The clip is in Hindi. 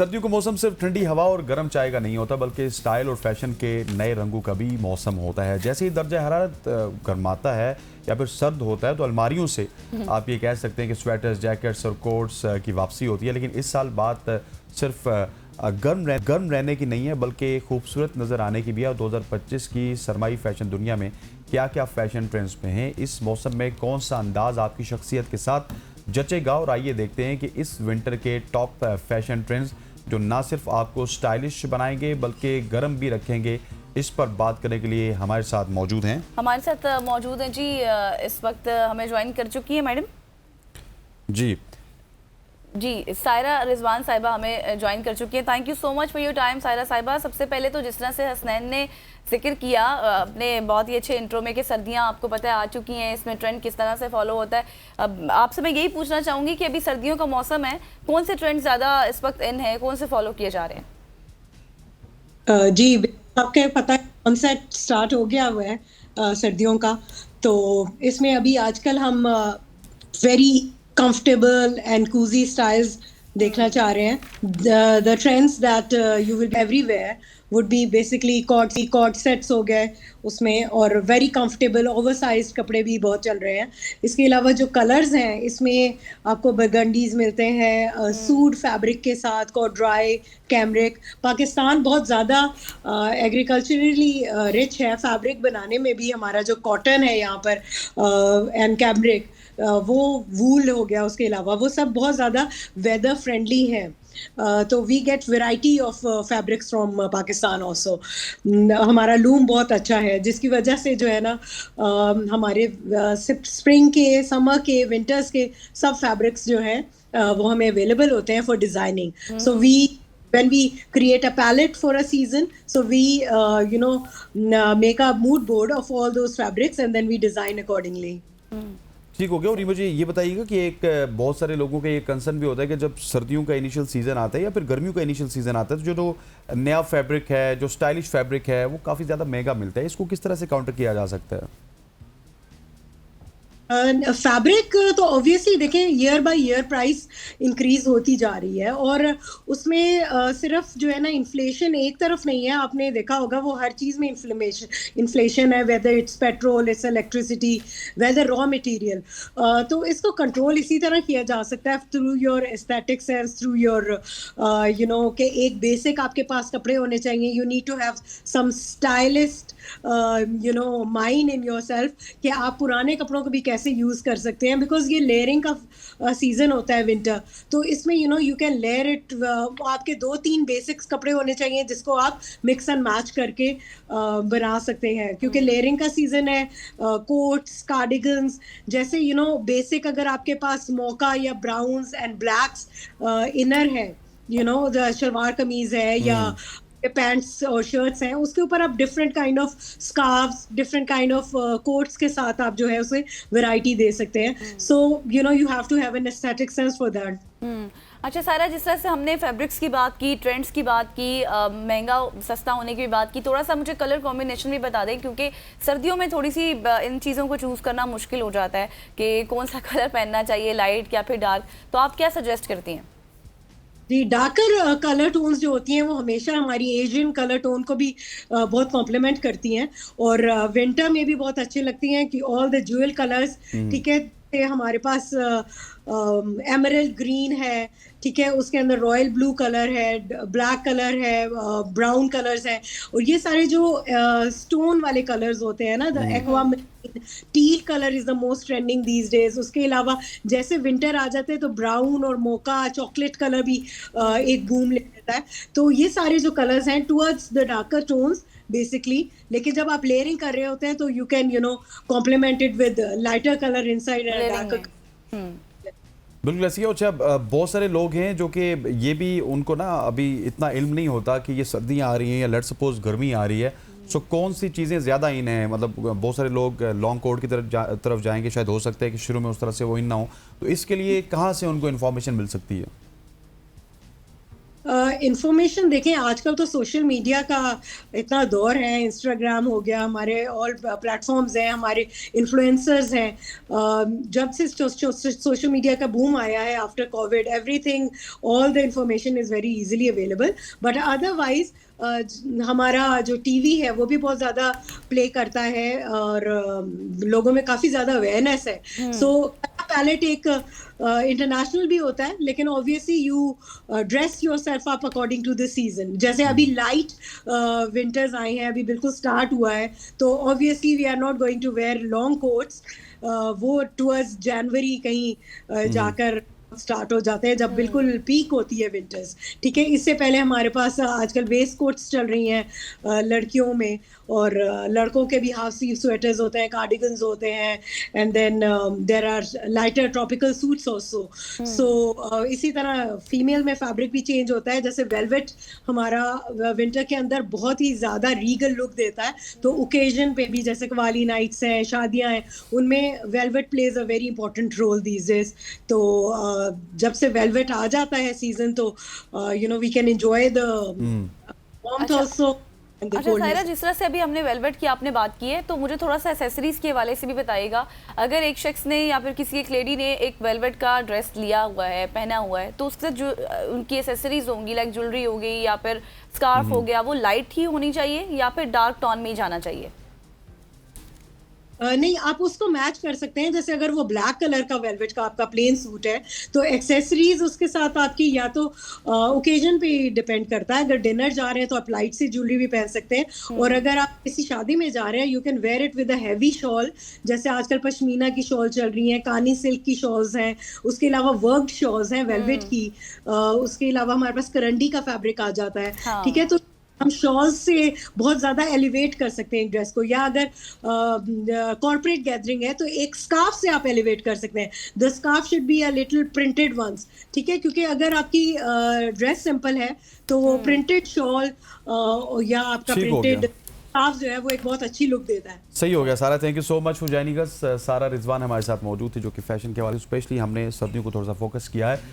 सर्दियों का मौसम सिर्फ ठंडी हवा और गर्म चाय का नहीं होता, बल्कि स्टाइल और फैशन के नए रंगों का भी मौसम होता है। जैसे ही दर्जा हरारत गर्माता है या फिर सर्द होता है तो अलमारियों से आप ये कह सकते हैं कि स्वेटर्स, जैकेट्स और कोट्स की वापसी होती है। लेकिन इस साल बात सिर्फ गर्म रहने की नहीं है, बल्कि खूबसूरत नज़र आने की भी है। 2025 की सरमाई फैशन दुनिया में क्या क्या फैशन ट्रेंड्स में हैं, इस मौसम में कौन सा अंदाज आपकी शख्सियत के साथ जचेगा, और आइए देखते हैं कि इस विंटर के टॉप फैशन ट्रेंड्स जो ना सिर्फ आपको स्टाइलिश बनाएंगे बल्कि गर्म भी रखेंगे। इस पर बात करने के लिए हमारे साथ मौजूद हैं जी। इस वक्त हमें ज्वाइन कर चुकी है मैडम जी सायरा रिजवान साहिबा हमें ज्वाइन कर चुकी है। Thank you so much for your time Saira साहिबा। सबसे पहले तो जिस तरह से हसनैन ने जिक्र किया अपने बहुत ही अच्छे इंट्रो में कि सर्दियां आपको पता है आ चुकी हैं, इसमें ट्रेंड किस तरह से फॉलो होता है। अब आपसे मैं यही पूछना चाहूँगी कि अभी सर्दियों का मौसम है, कौन से ट्रेंड ज़्यादा इस वक्त इन है, कौन से फॉलो किए जा रहे हैं? जी आपके पता है कॉन्सेप्ट स्टार्ट हो गया हुआ है सर्दियों का, तो इसमें अभी आजकल हम very comfortable and cosy styles देखना चाह रहे हैं। The trends that you will everywhere would be basically coord sets हो गए उसमें, और वेरी कंफर्टेबल ओवरसाइज्ड कपड़े भी बहुत चल रहे हैं। इसके अलावा जो कलर्स हैं इसमें आपको बर्गंडीज मिलते हैं सूट फैब्रिक के साथ, कॉर्डुरॉय, कैमरिक। पाकिस्तान बहुत ज़्यादा एग्रीकल्चरली रिच है, फैब्रिक बनाने में भी हमारा जो कॉटन है यहाँ पर एंड कैमरिक, वो वूल हो गया, उसके अलावा वो सब बहुत ज़्यादा वेदर फ्रेंडली हैं। तो we get variety of fabrics from Pakistan also. हमारा लूम बहुत अच्छा है, जिसकी वजह से जो है ना हमारे स्प्रिंग के, समर के, विंटर्स के सब फैब्रिक्स जो हैं वो हमें अवेलेबल होते हैं for designing. So we when we create a palette for a season, so we make a mood board of all those fabrics and then we design accordingly. ठीक हो गया। और ये मुझे ये बताइएगा कि एक बहुत सारे लोगों का ये कंसर्न भी होता है कि जब सर्दियों का इनिशियल सीज़न आता है या फिर गर्मियों का इनिशियल सीज़न आता है तो जो नया फैब्रिक है, जो स्टाइलिश फैब्रिक है, वो काफ़ी ज़्यादा महंगा मिलता है। इसको किस तरह से काउंटर किया जा सकता है? फैब्रिक तो ऑब्वियसली देखें year by year price increase होती जा रही है, और उसमें सिर्फ जो है ना इन्फ्लेशन एक तरफ नहीं है। आपने देखा होगा वो हर चीज़ में इन्फ्लेशन है, whether it's petrol, it's electricity, whether raw material. तो इसको कंट्रोल इसी तरह किया जा सकता है through your aesthetic sense, through your कि एक बेसिक आपके पास कपड़े होने चाहिए। You need to have some stylist mind in yourself कि आप पुराने कपड़ों को भी कैसे यूज़ कर सकते हैं, बिकॉज ये लेयरिंग का सीज़न होता है विंटर। तो इसमें यू कैन लेयर इट। आपके 2-3 बेसिक्स कपड़े होने चाहिए जिसको आप मिक्स एंड मैच करके बना सकते हैं, क्योंकि लेयरिंग का सीज़न है। कोट्स, कार्डिगन्स जैसे बेसिक अगर आपके पास मोका या ब्राउन्स एंड ब्लैक्स इनर है, शलवार कमीज है या पैंट्स और शर्ट्स हैं, उसके ऊपर आप different kind of scarfs, different kind of quotes के साथ आप जो है उसे वैरायटी दे सकते हैं। So you have to have an aesthetic sense for that. अच्छा सारा, जिस तरह से हमने फैब्रिक्स की बात की, ट्रेंड्स की बात की, महंगा सस्ता होने की भी बात की, थोड़ा सा मुझे कलर कॉम्बिनेशन भी बता दें, क्योंकि सर्दियों में थोड़ी सी इन चीज़ों को चूज़ करना मुश्किल हो जाता है कि कौन सा कलर पहनना चाहिए, लाइट या फिर डार्क। तो आप क्या सजेस्ट करती हैं? जी, डार्कर कलर टोन्स जो होती हैं वो हमेशा हमारी एशियन कलर टोन को भी बहुत कॉम्प्लीमेंट करती हैं, और विंटर में भी बहुत अच्छी लगती हैं कि ऑल द ज्वेल कलर्स, ठीक है। हमारे पास एमरल्ड ग्रीन है, ठीक है, उसके अंदर रॉयल ब्लू कलर है, ब्लैक कलर है, ब्राउन कलर्स हैं, और ये सारे जो स्टोन वाले कलर्स होते हैं ना, the aqua teal colour is the most trending these days. उसके अलावा जैसे विंटर आ जाते हैं तो ब्राउन और मोका चॉकलेट कलर भी एक बूम ले लेता है। तो ये सारे जो कलर्स हैं towards the darker tones basically, लेकिन जब आप लेयरिंग कर रहे होते हैं तो you can complement it with lighter colour inside and darker. बिल्कुल ऐसी है। अच्छा, बहुत सारे लोग हैं जो कि ये भी उनको ना अभी इतना इल्म नहीं होता कि ये सर्दियाँ आ रही हैं या लेट्स सपोज गर्मी आ रही है, सो कौन सी चीज़ें ज़्यादा इन हैं। मतलब बहुत सारे लोग लॉन्ग कोट की तरफ जाएंगे, शायद हो सकता है कि शुरू में उस तरह से वो इन ना हो, तो इसके लिए कहाँ से उनको इन्फॉर्मेशन मिल सकती है? इंफॉर्मेशन देखें, आजकल तो सोशल मीडिया का इतना दौर है, इंस्टाग्राम हो गया, हमारे ऑल प्लेटफॉर्म्स हैं, हमारे इन्फ्लुएंसर्स हैं। जब से सोशल मीडिया का बूम आया है after Covid, everything, all the information is very easily available, but otherwise हमारा जो टीवी है वो भी बहुत ज़्यादा प्ले करता है और लोगों में काफ़ी ज़्यादा अवेयरनेस है। सो पैलेट एक इंटरनेशनल भी होता है, लेकिन obviously you dress yourself up according to the season. जैसे अभी लाइट विंटर्स आए हैं, अभी बिल्कुल स्टार्ट हुआ है, तो obviously we are not going to wear long coats. वो टुवर्ड्स जनवरी कहीं जाकर स्टार्ट हो जाते हैं, जब बिल्कुल पीक होती है विंटर्स। ठीक है, इससे पहले हमारे पास आजकल वेस्ट कोट्स चल रही हैं लड़कियों में, और लड़कों के भी हाफ स्लीव स्वेटर्स होते हैं, कार्डिगन्स होते हैं, and then there are lighter tropical suits also. So इसी तरह फीमेल में फैब्रिक भी चेंज होता है। जैसे वेलवेट हमारा विंटर के अंदर बहुत ही ज़्यादा रीगल लुक देता है, तो ओकेजन पे भी, जैसे कवाली नाइट्स हैं, शादियां हैं, उनमें velvet plays a very important role these days. तो जब से वेलवेट आ जाता है सीजन, तो you know we can enjoy the warmth also. अच्छा सायरा, जिस तरह से अभी हमने वेलवेट की आपने बात की है, तो मुझे थोड़ा सा एक्सेसरीज के हवाले से भी बताइएगा। अगर एक शख्स ने या फिर किसी एक लेडी ने एक वेलवेट का ड्रेस लिया हुआ है, पहना हुआ है, तो उसके साथ जो उनकी एक्सेसरीज होंगी, लाइक ज्वेलरी हो गई या फिर स्कार्फ हो गया, वो लाइट ही होनी चाहिए या फिर डार्क टोन में ही जाना चाहिए? नहीं, आप उसको मैच कर सकते हैं। जैसे अगर वो ब्लैक कलर का वेलवेट का आपका प्लेन सूट है, तो एक्सेसरीज उसके साथ आपकी या तो ओकेजन पे डिपेंड करता है। अगर डिनर जा रहे हैं तो आप लाइट सी ज्वेलरी भी पहन सकते हैं, और अगर आप किसी शादी में जा रहे हैं, you can wear it with a heavy shawl. जैसे आजकल पश्मीना की शॉल चल रही हैं, कानी सिल्क की शॉल्स हैं, उसके अलावा वर्क्ड शॉल्स हैं वेलवेट की। उसके अलावा हमारे पास करंडी का फैब्रिक आ जाता है। हाँ। ठीक है, तो हम शॉल से बहुत ज़्यादा एलिवेट कर सकते हैं एक ड्रेस को, या अगर कॉर्पोरेट गैदरिंग है तो एक स्कार्फ से आप एलिवेट कर सकते हैं। The scarf should be a little printed ones. ठीक है, क्योंकि अगर आपकी ड्रेस सिंपल है तो वो प्रिंटेड शॉल या आपका प्रिंटेड स्कार्फ जो है वो एक बहुत अच्छी लुक देता है। सही हो गया सारा, thank you so much for joining us. सारा रिजवान हमारे साथ मौजूद थी, जो कि फैशन के हवाले स्पेशली हमने सर्दियों को थोड़ा सा फोकस किया है।